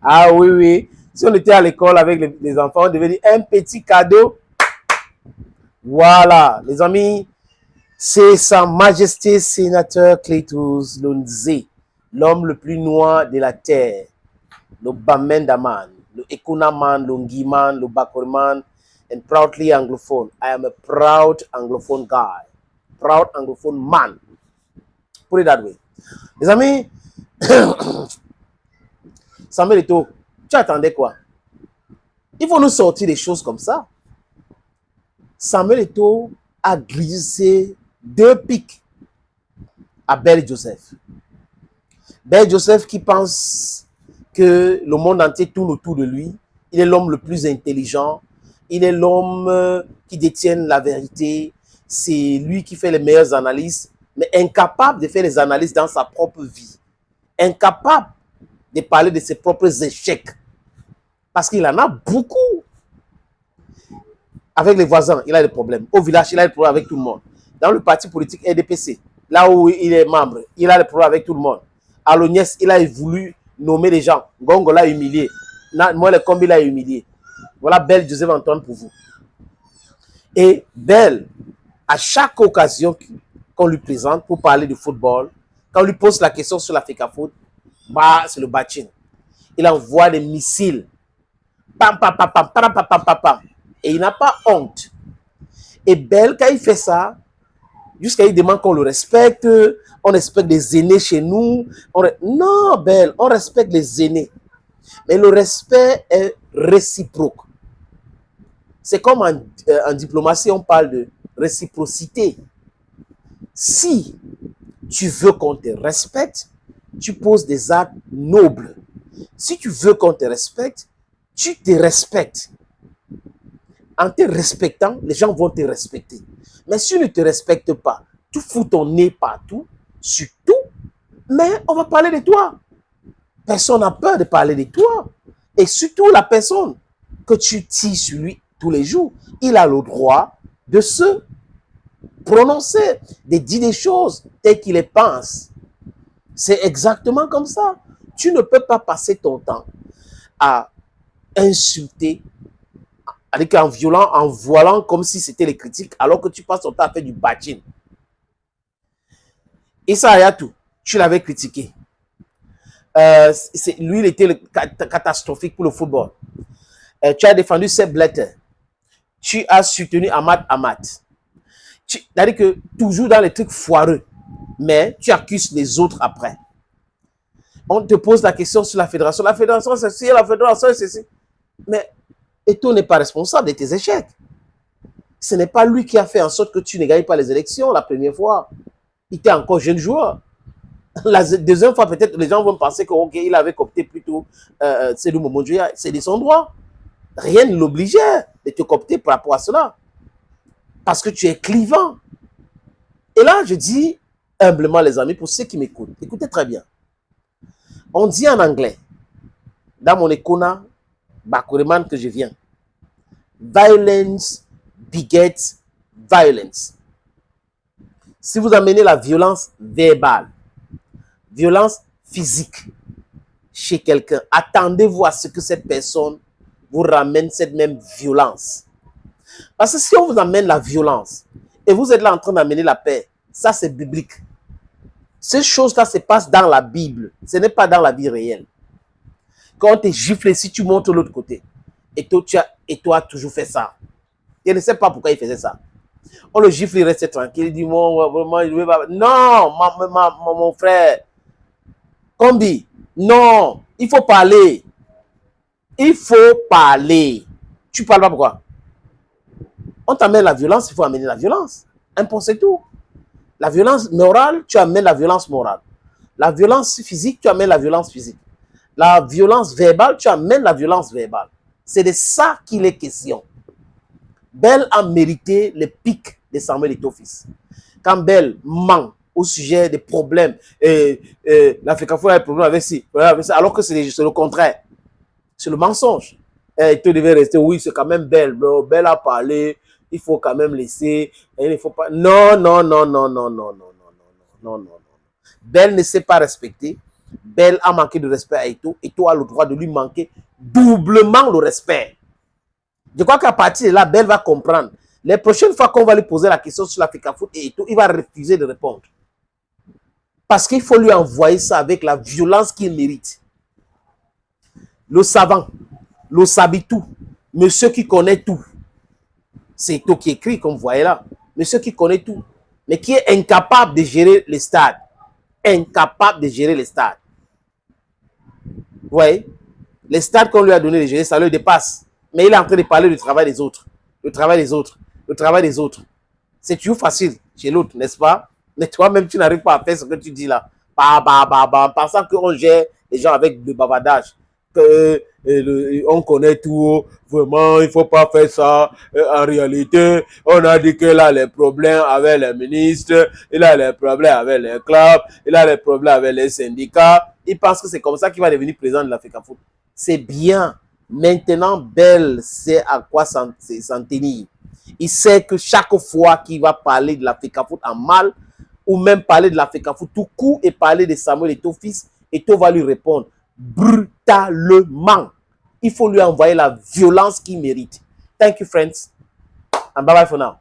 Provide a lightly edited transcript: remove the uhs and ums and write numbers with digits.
Ah oui, oui. Si on était à l'école avec les enfants, on devait dire un petit cadeau. Voilà, les amis, c'est Sa Majesté Sénateur Cletus Lunze, l'homme le plus noir de la terre, le Bamendaman, le Ekunaman, le Ngiman, le Bakorman, and proudly anglophone. I am a proud anglophone guy, proud anglophone man. Put it that way. Les amis, Samuel Eto'o, tu attendais quoi? Il faut nous sortir des choses comme ça. Samuel Eto'o a glissé 2 pics à Belle Joseph. Belle Joseph qui pense que le monde entier tourne autour de lui. Il est l'homme le plus intelligent. Il est l'homme qui détient la vérité. C'est lui qui fait les meilleures analyses, mais incapable de faire les analyses dans sa propre vie. Incapable de parler de ses propres échecs. Parce qu'il en a beaucoup. Avec les voisins, il a des problèmes. Au village, il a des problèmes avec tout le monde. Dans le parti politique RDPC, là où il est membre, il a des problèmes avec tout le monde. À l'Ognès, il a voulu nommer les gens. Gongo l'a humilié. Moi, le combi l'a humilié. Voilà Belle Joseph Antoine pour vous. Et Belle, à chaque occasion qu'on lui présente pour parler de football, quand on lui pose la question sur la FECAFOOT, bah, c'est le bachin. Il envoie des missiles. Pam, pam, pam, pam, pam, pam, pam, pam, pam. Et il n'a pas honte. Et Belle, quand il fait ça, jusqu'à il demande qu'on le respecte, on respecte les aînés chez nous. Non, Belle, on respecte les aînés. Mais le respect est réciproque. C'est comme en diplomatie, on parle de réciprocité. Si tu veux qu'on te respecte, tu poses des actes nobles. Si tu veux qu'on te respecte, tu te respectes. En te respectant, les gens vont te respecter. Mais si tu ne te respectes pas, tu fous ton nez partout, sur tout, mais on va parler de toi. Personne n'a peur de parler de toi. Et surtout la personne que tu tires sur lui tous les jours, il a le droit de se prononcer, de dire des choses telles qu'il les pense. C'est exactement comme ça. Tu ne peux pas passer ton temps à insulter, en violant, en voilant comme si c'était les critiques, alors que tu passes ton temps à faire du bachin. Issa Hayatou, tu l'avais critiqué. Lui, il était catastrophique pour le football. Tu as défendu Sepp Blatter. Tu as soutenu Ahmad Ahmad. C'est-à-dire que toujours dans les trucs foireux, mais tu accuses les autres après. On te pose la question sur la fédération. La fédération, c'est ci, la fédération, c'est ci. Mais Eto'o n'est pas responsable de tes échecs. Ce n'est pas lui qui a fait en sorte que tu ne gagnes pas les élections la première fois. Il était encore jeune joueur. La deuxième fois, peut-être, les gens vont penser qu'il avait coopté plutôt Cellou Momodouya. C'est de son droit. Rien ne l'obligeait de te coopter par rapport à cela. Parce que tu es clivant. Et là, je dis humblement, les amis, pour ceux qui m'écoutent, écoutez très bien. On dit en anglais, dans mon écona, Bakureman que je viens, violence begets violence. Si vous amenez la violence verbale, violence physique chez quelqu'un, attendez-vous à ce que cette personne vous ramène cette même violence. Parce que si on vous amène la violence et vous êtes là en train d'amener la paix, ça c'est biblique. Ces choses-là se passent dans la Bible, ce n'est pas dans la vie réelle. Quand on te gifle, si tu montes de l'autre côté, et toi, tu as toujours fait ça. Je ne sais pas pourquoi il faisait ça. On le gifle, il reste tranquille, il dit, non, mon frère, Combi, non, il faut parler. Il faut parler. Tu parles pas pourquoi? On t'amène la violence, il faut amener la violence. C'est tout. La violence morale, tu amènes la violence morale. La violence physique, tu amènes la violence physique. La violence verbale, tu amènes la violence verbale. C'est de ça qu'il est question. Belle a mérité le pic de Samuel Eto'o fils. Quand Belle ment au sujet des problèmes, la FECAFOOT a des problèmes avec ça, alors que c'est le contraire. C'est le mensonge. Eto'o devait rester, oui, c'est quand même Belle. Belle a parlé, il faut quand même laisser. Il ne faut pas. Non. Belle ne s'est pas respectée. Belle a manqué de respect à Eto'o. Eto'o a le droit de lui manquer doublement le respect. Je crois qu'à partir de là, Belle va comprendre. Les prochaines fois qu'on va lui poser la question sur l'Africa Foot et Eto'o, il va refuser de répondre. Parce qu'il faut lui envoyer ça avec la violence qu'il mérite. Le savant, le sabitou, monsieur qui connaît tout. C'est Eto'o qui écrit, comme vous voyez là. Monsieur qui connaît tout, mais qui est incapable de gérer les stades. Incapable de gérer les stades. Vous voyez? Les stades qu'on lui a donné de gérer, ça le dépasse. Mais il est en train de parler du travail des autres. Le travail des autres. Le travail des autres. C'est toujours facile chez l'autre, n'est-ce pas? Mais toi-même, tu n'arrives pas à faire ce que tu dis là. En pensant qu'on gère les gens avec le bavardage. On connaît tout, vraiment, il ne faut pas faire ça. En réalité, on a dit qu'il a les problèmes avec les ministres, il a les problèmes avec les clubs, il a les problèmes avec les syndicats. Il pense que c'est comme ça qu'il va devenir président de l'Africa Foot. C'est bien. Maintenant, Belle sait à quoi s'en tenir. Il sait que chaque fois qu'il va parler de l'Africa Foot en mal, ou même parler de l'Africa Foot tout court et parler de Samuel Eto'o fils, Eto'o va lui répondre brutalement. Il faut lui envoyer la violence qu'il mérite. Thank you, friends. And bye-bye for now.